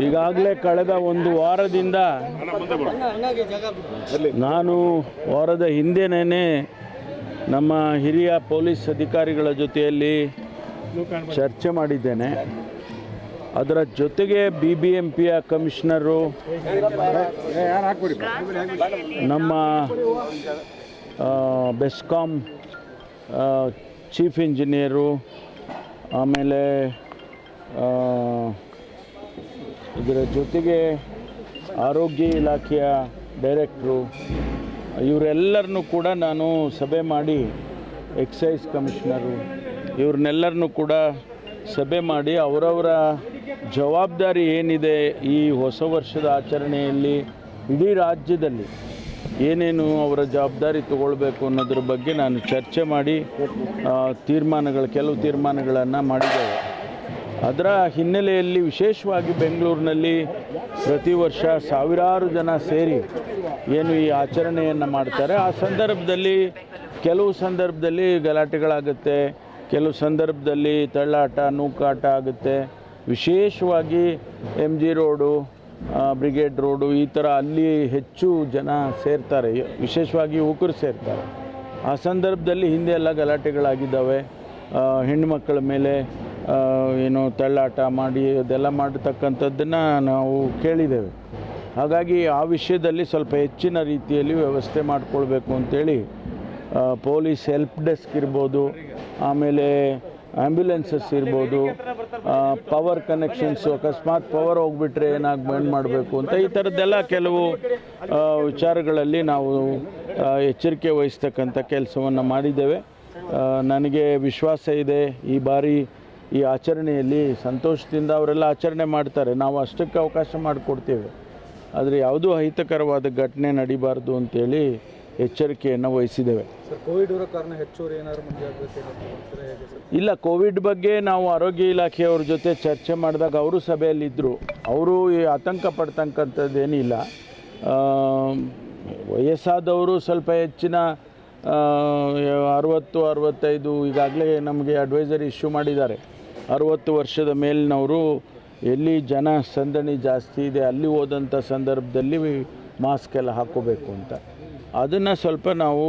ಈಗಾಗಲೇ ಕಳೆದ ಒಂದು ವಾರದಿಂದ ನಾನು ವಾರದ ಹಿಂದೆನೇ ನಮ್ಮ ಹಿರಿಯ ಪೊಲೀಸ್ ಅಧಿಕಾರಿಗಳ ಜೊತೆಯಲ್ಲಿ ಚರ್ಚೆ ಮಾಡಿದ್ದೇನೆ. ಅದರ ಜೊತೆಗೆ BBMPಯ ಕಮಿಷನರು, ನಮ್ಮ ಬೆಸ್ಕಾಂ ಚೀಫ್ ಇಂಜಿನಿಯರು, ಆಮೇಲೆ ಇದರ ಜೊತೆಗೆ ಆರೋಗ್ಯ ಇಲಾಖೆಯ ಡೈರೆಕ್ಟ್ರು, ಇವರೆಲ್ಲರನ್ನೂ ಕೂಡ ನಾನು ಸಭೆ ಮಾಡಿ, ಎಕ್ಸೈಸ್ ಕಮಿಷನರು ಇವ್ರನ್ನೆಲ್ಲರನ್ನೂ ಕೂಡ ಸಭೆ ಮಾಡಿ ಅವರವರ ಜವಾಬ್ದಾರಿ ಏನಿದೆ ಈ ಹೊಸ ವರ್ಷದ ಆಚರಣೆಯಲ್ಲಿ ಇಡೀ ರಾಜ್ಯದಲ್ಲಿ ಏನೇನು ಅವರ ಜವಾಬ್ದಾರಿ ತಗೊಳ್ಬೇಕು ಅನ್ನೋದ್ರ ಬಗ್ಗೆ ನಾನು ಚರ್ಚೆ ಮಾಡಿ ಕೆಲವು ತೀರ್ಮಾನಗಳನ್ನು ಮಾಡಿದ್ದೇವೆ. ಅದರ ಹಿನ್ನೆಲೆಯಲ್ಲಿ ವಿಶೇಷವಾಗಿ ಬೆಂಗಳೂರಿನಲ್ಲಿ ಪ್ರತಿ ವರ್ಷ ಸಾವಿರಾರು ಜನ ಸೇರಿ ಏನು ಈ ಆಚರಣೆಯನ್ನು ಮಾಡ್ತಾರೆ. ಆ ಸಂದರ್ಭದಲ್ಲಿ ಕೆಲವು ಸಂದರ್ಭದಲ್ಲಿ ಗಲಾಟೆಗಳಾಗುತ್ತೆ, ಕೆಲವು ಸಂದರ್ಭದಲ್ಲಿ ತಳ್ಳಾಟ ನೂಕಾಟ ಆಗುತ್ತೆ. ವಿಶೇಷವಾಗಿ MG ರೋಡು, ಬ್ರಿಗೇಡ್ ರೋಡು ಈ ಥರ ಅಲ್ಲಿ ಹೆಚ್ಚು ಜನ ಸೇರ್ತಾರೆ, ವಿಶೇಷವಾಗಿ ಯುವಕರು ಸೇರ್ತಾರೆ. ಆ ಸಂದರ್ಭದಲ್ಲಿ ಹಿಂದೆ ಎಲ್ಲ ಗಲಾಟೆಗಳಾಗಿದ್ದಾವೆ. ಹೆಣ್ಣುಮಕ್ಕಳ ಮೇಲೆ ಏನು ತಳ್ಳಾಟ ಮಾಡಿ ಅದೆಲ್ಲ ಮಾಡತಕ್ಕಂಥದ್ದನ್ನು ನಾವು ಕೇಳಿದ್ದೇವೆ. ಹಾಗಾಗಿ ಆ ವಿಷಯದಲ್ಲಿ ಸ್ವಲ್ಪ ಹೆಚ್ಚಿನ ರೀತಿಯಲ್ಲಿ ವ್ಯವಸ್ಥೆ ಮಾಡಿಕೊಳ್ಬೇಕು ಅಂತೇಳಿ ಪೊಲೀಸ್ ಹೆಲ್ಪ್ ಡೆಸ್ಕ್ ಇರ್ಬೋದು, ಆಮೇಲೆ ಆ್ಯಂಬ್ಯುಲೆನ್ಸಸ್ ಇರ್ಬೋದು, ಪವರ್ ಕನೆಕ್ಷನ್ಸು, ಅಕಸ್ಮಾತ್ ಪವರ್ ಹೋಗಿಬಿಟ್ರೆ ಏನು ಮಾಡಬೇಕು ಅಂತ ಈ ಥರದ್ದೆಲ್ಲ ಕೆಲವು ವಿಚಾರಗಳಲ್ಲಿ ನಾವು ಎಚ್ಚರಿಕೆ ವಹಿಸ್ತಕ್ಕಂಥ ಕೆಲಸವನ್ನು ಮಾಡಿದ್ದೇವೆ. ನನಗೆ ವಿಶ್ವಾಸ ಇದೆ ಈ ಬಾರಿ ಈ ಆಚರಣೆಯಲ್ಲಿ ಸಂತೋಷದಿಂದ ಅವರೆಲ್ಲ ಆಚರಣೆ ಮಾಡ್ತಾರೆ. ನಾವು ಅಷ್ಟಕ್ಕೆ ಅವಕಾಶ ಮಾಡಿಕೊಡ್ತೇವೆ, ಆದರೆ ಯಾವುದೂ ಅಹಿತಕರವಾದ ಘಟನೆ ನಡೀಬಾರ್ದು ಅಂತೇಳಿ ಎಚ್ಚರಿಕೆಯನ್ನು ವಹಿಸಿದ್ದೇವೆ. ಕೋವಿಡ್ ಕಾರಣ ಹೆಚ್ಚುವರಿ ಏನಾದರೂ ಇಲ್ಲ, ಕೋವಿಡ್ ಬಗ್ಗೆ ನಾವು ಆರೋಗ್ಯ ಇಲಾಖೆಯವ್ರ ಜೊತೆ ಚರ್ಚೆ ಮಾಡಿದಾಗ ಅವರು ಸಭೆಯಲ್ಲಿದ್ದರು. ಅವರು ಆತಂಕ ಪಡ್ತಕ್ಕಂಥದ್ದೇನಿಲ್ಲ. ವಯಸ್ಸಾದವರು ಸ್ವಲ್ಪ ಹೆಚ್ಚಿನ 60-65 ಈಗಾಗಲೇ ನಮಗೆ ಅಡ್ವೈಸರಿ ಇಶ್ಯೂ ಮಾಡಿದ್ದಾರೆ. 60 ವರ್ಷದ ಮೇಲಿನವರು ಎಲ್ಲಿ ಜನ ಸಂದಣಿ ಜಾಸ್ತಿ ಇದೆ ಅಲ್ಲಿ ಹೋದಂಥ ಸಂದರ್ಭದಲ್ಲಿ ಮಾಸ್ಕ್ ಎಲ್ಲ ಹಾಕ್ಕೋಬೇಕು ಅಂತ ಅದನ್ನು ಸ್ವಲ್ಪ ನಾವು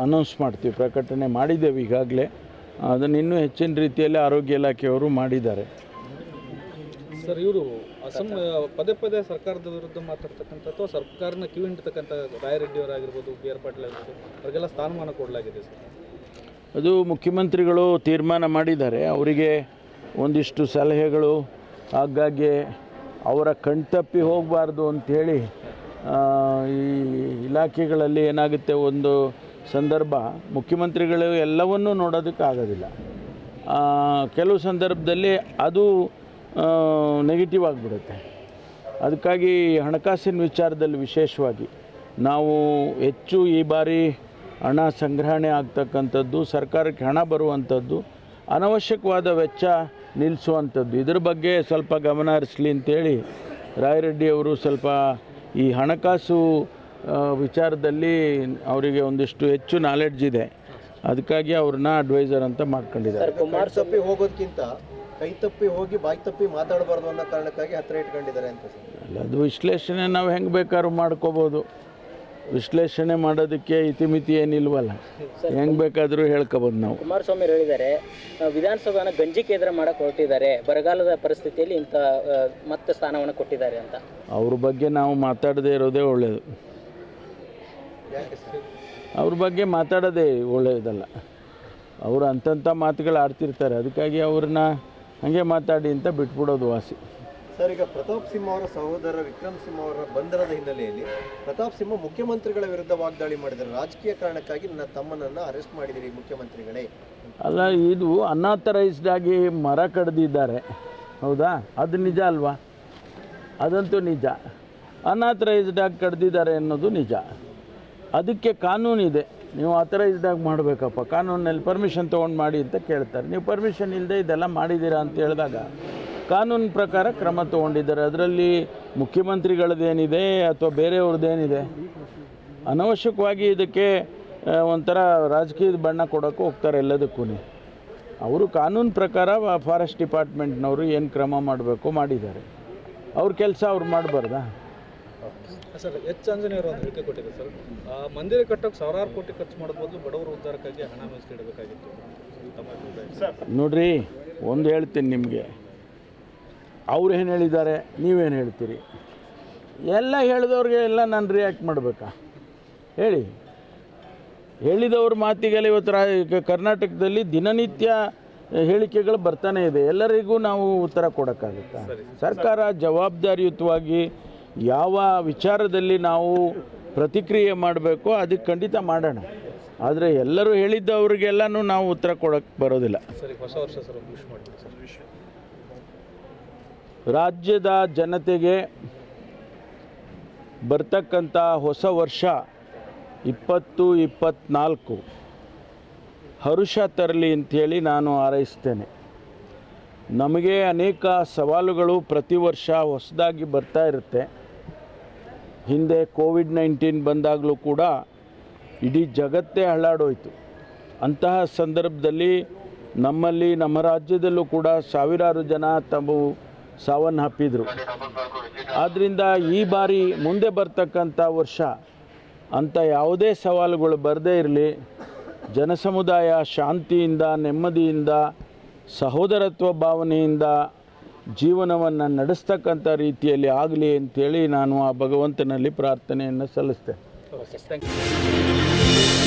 ಅನೌನ್ಸ್ ಮಾಡ್ತೀವಿ, ಪ್ರಕಟಣೆ ಮಾಡಿದ್ದೇವೆ ಈಗಾಗಲೇ. ಅದನ್ನು ಇನ್ನೂ ಹೆಚ್ಚಿನ ರೀತಿಯಲ್ಲಿ ಆರೋಗ್ಯ ಇಲಾಖೆಯವರು ಮಾಡಿದ್ದಾರೆ. ಸರ್, ಇವರು ಪದೇ ಪದೇ ಸರ್ಕಾರದ ವಿರುದ್ಧ ಮಾತಾಡ್ತಕ್ಕಂಥ ಅಥವಾ ಸರ್ಕಾರನ ಕಿವಿಂಡ್ತಕ್ಕಂಥ ರಾಯರೆಡ್ಡಿ ಅವರಾಗಿರ್ಬೋದು, BR ಪಾಟೀಲ್ ಆಗಿರ್ಬೋದು, ಅವ್ರಿಗೆಲ್ಲ ಸ್ಥಾನಮಾನ ಕೊಡಲಾಗಿದೆ ಸರ್. ಅದು ಮುಖ್ಯಮಂತ್ರಿಗಳು ತೀರ್ಮಾನ ಮಾಡಿದ್ದಾರೆ. ಅವರಿಗೆ ಒಂದಿಷ್ಟು ಸಲಹೆಗಳು ಆಗಾಗ್ಗೆ ಅವರ ಕಣ್ತಪ್ಪಿ ಹೋಗಬಾರ್ದು ಅಂಥೇಳಿ ಈ ಇಲಾಖೆಗಳಲ್ಲಿ ಏನಾಗುತ್ತೆ, ಒಂದು ಸಂದರ್ಭ ಮುಖ್ಯಮಂತ್ರಿಗಳು ಎಲ್ಲವನ್ನೂ ನೋಡೋದಕ್ಕಾಗೋದಿಲ್ಲ. ಕೆಲವು ಸಂದರ್ಭದಲ್ಲಿ ಅದು ನೆಗೆಟಿವ್ ಆಗಿಬಿಡುತ್ತೆ. ಅದಕ್ಕಾಗಿ ಹಣಕಾಸಿನ ವಿಚಾರದಲ್ಲಿ ವಿಶೇಷವಾಗಿ ನಾವು ಹೆಚ್ಚು ಈ ಬಾರಿ ಹಣ ಸಂಗ್ರಹಣೆ ಆಗ್ತಕ್ಕಂಥದ್ದು, ಸರ್ಕಾರಕ್ಕೆ ಹಣ ಬರುವಂಥದ್ದು, ಅನವಶ್ಯಕವಾದ ವೆಚ್ಚ ನಿಲ್ಲಿಸುವಂಥದ್ದು, ಇದ್ರ ಬಗ್ಗೆ ಸ್ವಲ್ಪ ಗಮನ ಹರಿಸಲಿ ಅಂತೇಳಿ ರಾಯರೆಡ್ಡಿ ಅವರು ಸ್ವಲ್ಪ ಈ ಹಣಕಾಸು ವಿಚಾರದಲ್ಲಿ ಅವರಿಗೆ ಒಂದಿಷ್ಟು ಹೆಚ್ಚು ನಾಲೆಡ್ಜ್ ಇದೆ. ಅದಕ್ಕಾಗಿ ಅವ್ರನ್ನ ಅಡ್ವೈಸರ್ ಅಂತ ಮಾಡ್ಕೊಂಡಿದ್ದಾರೆ. ಕುಮಾರಸ್ವಾಮಿ ಹೋಗೋದಕ್ಕಿಂತ ಕೈ ತಪ್ಪಿ ಹೋಗಿ ಬಾಯಿ ತಪ್ಪಿ ಮಾತಾಡಬಾರ್ದು ಅನ್ನೋ ಕಾರಣಕ್ಕಾಗಿ ಹತ್ತಿರ ಇಟ್ಕೊಂಡಿದ್ದಾರೆ ಅಂತ. ಅಲ್ಲ, ಅದು ವಿಶ್ಲೇಷಣೆ ನಾವು ಹೆಂಗೆ ಬೇಕಾದ್ರೂ ಮಾಡ್ಕೋಬೋದು. ವಿಶ್ಲೇಷಣೆ ಮಾಡೋದಕ್ಕೆ ಇತಿಮಿತಿ ಏನಿಲ್ವಲ್ಲ, ಹೆಂಗೆ ಬೇಕಾದರೂ ಹೇಳ್ಕೊಬೋದು ನಾವು. ಕುಮಾರಸ್ವಾಮಿ ಹೇಳಿದ್ದಾರೆ ವಿಧಾನಸಭೆನ ಗಂಜಿ ಕೇಂದ್ರ ಮಾಡಕ್ಕೆ ಹೊರಟಿದ್ದಾರೆ, ಬರಗಾಲದ ಪರಿಸ್ಥಿತಿಯಲ್ಲಿ ಇಂಥ ಮತ್ತೆ ಸ್ಥಾನವನ್ನು ಕೊಟ್ಟಿದ್ದಾರೆ ಅಂತ. ಅವ್ರ ಬಗ್ಗೆ ನಾವು ಮಾತಾಡದೇ ಇರೋದೇ ಒಳ್ಳೆಯದು. ಅವ್ರ ಬಗ್ಗೆ ಮಾತಾಡೋದೇ ಒಳ್ಳೆಯದಲ್ಲ. ಅವರು ಅಂಥ ಮಾತುಗಳು ಆಡ್ತಿರ್ತಾರೆ. ಅದಕ್ಕಾಗಿ ಅವ್ರನ್ನ ಹಾಗೆ ಮಾತಾಡಿ ಅಂತ ಬಿಟ್ಬಿಡೋದು ವಾಸಿ. ಸರ್, ಈಗ ಪ್ರತಾಪ್ ಸಿಂಹ ಅವರ ಸಹೋದರ ವಿಕ್ರಮ್ ಸಿಂಹ ಅವರ ಬಂಧನದ ಹಿನ್ನೆಲೆಯಲ್ಲಿ ಪ್ರತಾಪ್ ಸಿಂಹ ಮುಖ್ಯಮಂತ್ರಿಗಳ ವಿರುದ್ಧ ವಾಗ್ದಾಳಿ ಮಾಡಿದ್ದಾರೆ. ರಾಜಕೀಯ ಕಾರಣಕ್ಕಾಗಿ ನನ್ನ ತಮ್ಮನನ್ನು ಅರೆಸ್ಟ್ ಮಾಡಿದಿರಿ ಮುಖ್ಯಮಂತ್ರಿಗಳೇ. ಅಲ್ಲ, ಇದು ಅನ್ಆಥರೈಸ್ಡ್ ಆಗಿ ಮರ ಕಡ್ದಿದ್ದಾರೆ, ಹೌದಾ? ಅದು ನಿಜ ಅಲ್ವಾ? ಅದಂತೂ ನಿಜ. ಅನ್ಆಥರೈಸ್ಡ್ ಆಗಿ ಕಡ್ದಿದ್ದಾರೆ ಅನ್ನೋದು ನಿಜ. ಅದಕ್ಕೆ ಕಾನೂನಿದೆ, ನೀವು ಆಥರೈಸ್ಡಾಗಿ ಮಾಡಬೇಕಪ್ಪ, ಕಾನೂನಲ್ಲಿ ಪರ್ಮಿಷನ್ ತೊಗೊಂಡು ಮಾಡಿ ಅಂತ ಕೇಳ್ತಾರೆ. ನೀವು ಪರ್ಮಿಷನ್ ಇಲ್ಲದೆ ಇದೆಲ್ಲ ಮಾಡಿದ್ದೀರಾ ಅಂತ ಹೇಳಿದಾಗ ಕಾನೂನು ಪ್ರಕಾರ ಕ್ರಮ ತೊಗೊಂಡಿದ್ದಾರೆ. ಅದರಲ್ಲಿ ಮುಖ್ಯಮಂತ್ರಿಗಳದ್ದೇನಿದೆ ಅಥವಾ ಬೇರೆಯವ್ರದ್ದೇನಿದೆ? ಅನವಶ್ಯಕವಾಗಿ ಇದಕ್ಕೆ ಒಂಥರ ರಾಜಕೀಯದ ಬಣ್ಣ ಕೊಡೋಕ್ಕೂ ಹೋಗ್ತಾರೆ ಎಲ್ಲದಕ್ಕೂ. ಅವರು ಕಾನೂನು ಪ್ರಕಾರ ಫಾರೆಸ್ಟ್ ಡಿಪಾರ್ಟ್ಮೆಂಟ್ನವರು ಏನು ಕ್ರಮ ಮಾಡಬೇಕು ಮಾಡಿದ್ದಾರೆ. ಅವ್ರ ಕೆಲಸ ಅವ್ರು ಮಾಡಬಾರ್ದಾ? ಸರ್ ಎಚ್ ಆಂಜನೇಯರು ಒಂದು ಹೇಳಿಕೆ ಕೊಟ್ಟಿದೆ ಸರ್, ಮಂದಿರ ಕಟ್ಟೋಕ್ಕೆ ಸಾವಿರಾರು ಕೋಟಿ ಖರ್ಚು ಮಾಡೋದು ಬದಲು ಬಡವರ ಉದ್ಧಾರಕ್ಕಾಗಿ ಹಣ ಮೀಸಲಿಡಬೇಕಾಗಿತ್ತು ತಮ್ಮ ಅಭಿಪ್ರಾಯ. ನೋಡ್ರಿ, ಒಂದು ಹೇಳ್ತೀನಿ ನಿಮಗೆ, ಅವ್ರು ಏನು ಹೇಳಿದ್ದಾರೆ, ನೀವೇನು ಹೇಳ್ತೀರಿ? ಎಲ್ಲ ಹೇಳಿದವ್ರಿಗೆ ಎಲ್ಲ ನಾನು ರಿಯಾಕ್ಟ್ ಮಾಡಬೇಕಾ? ಹೇಳಿ. ಹೇಳಿದವ್ರ ಮಾತಿಗೆಲ್ಲ ಇವತ್ತು ಕರ್ನಾಟಕದಲ್ಲಿ ದಿನನಿತ್ಯ ಹೇಳಿಕೆಗಳು ಬರ್ತಾನೆ ಇದೆ. ಎಲ್ಲರಿಗೂ ನಾವು ಉತ್ತರ ಕೊಡೋಕ್ಕಾಗುತ್ತಾ? ಸರ್ಕಾರ ಜವಾಬ್ದಾರಿಯುತವಾಗಿ ಯಾವ ವಿಚಾರದಲ್ಲಿ ನಾವು ಪ್ರತಿಕ್ರಿಯೆ ಮಾಡಬೇಕೋ ಅದಕ್ಕೆ ಖಂಡಿತ ಮಾಡೋಣ. ಆದರೆ ಎಲ್ಲರೂ ಹೇಳಿದ್ದವ್ರಿಗೆಲ್ಲನೂ ನಾವು ಉತ್ತರ ಕೊಡೋಕ್ಕೆ ಬರೋದಿಲ್ಲ. ಸರಿ, ಹೊಸ ವರ್ಷ ಸರ್ ವಿಶ್ ಮಾಡ್ತೀನಿ ಸರ್. ರಾಜ್ಯದ ಜನತೆಗೆ ಬರ್ತಕ್ಕಂಥ ಹೊಸ ವರ್ಷ 2024 ಹರುಷ ತರಲಿ ಅಂಥೇಳಿ ನಾನು ಹಾರೈಸ್ತೇನೆ. ನಮಗೆ ಅನೇಕ ಸವಾಲುಗಳು ಪ್ರತಿ ವರ್ಷ ಹೊಸದಾಗಿ ಬರ್ತಾ ಇರುತ್ತೆ. ಹಿಂದೆ ಕೋವಿಡ್-19 ಬಂದಾಗಲೂ ಕೂಡ ಇಡೀ ಜಗತ್ತೇ ಹಳ್ಳಾಡೋಯ್ತು. ಅಂತಹ ಸಂದರ್ಭದಲ್ಲಿ ನಮ್ಮಲ್ಲಿ, ನಮ್ಮ ರಾಜ್ಯದಲ್ಲೂ ಕೂಡ ಸಾವಿರಾರು ಜನ ತಾವು ಸಾವನ್ನಪ್ಪಿದ್ರು. ಆದ್ದರಿಂದ ಈ ಬಾರಿ ಮುಂದೆ ಬರ್ತಕ್ಕಂಥ ವರ್ಷ ಅಂಥ ಯಾವುದೇ ಸವಾಲುಗಳು ಬರದೇ ಇರಲಿ, ಜನಸಮುದಾಯ ಶಾಂತಿಯಿಂದ, ನೆಮ್ಮದಿಯಿಂದ, ಸಹೋದರತ್ವ ಭಾವನೆಯಿಂದ ಜೀವನವನ್ನು ನಡೆಸ್ತಕ್ಕಂಥ ರೀತಿಯಲ್ಲಿ ಆಗಲಿ ಅಂತೇಳಿ ನಾನು ಆ ಭಗವಂತನಲ್ಲಿ ಪ್ರಾರ್ಥನೆಯನ್ನು ಸಲ್ಲಿಸ್ತೇನೆ. Okay, thank you.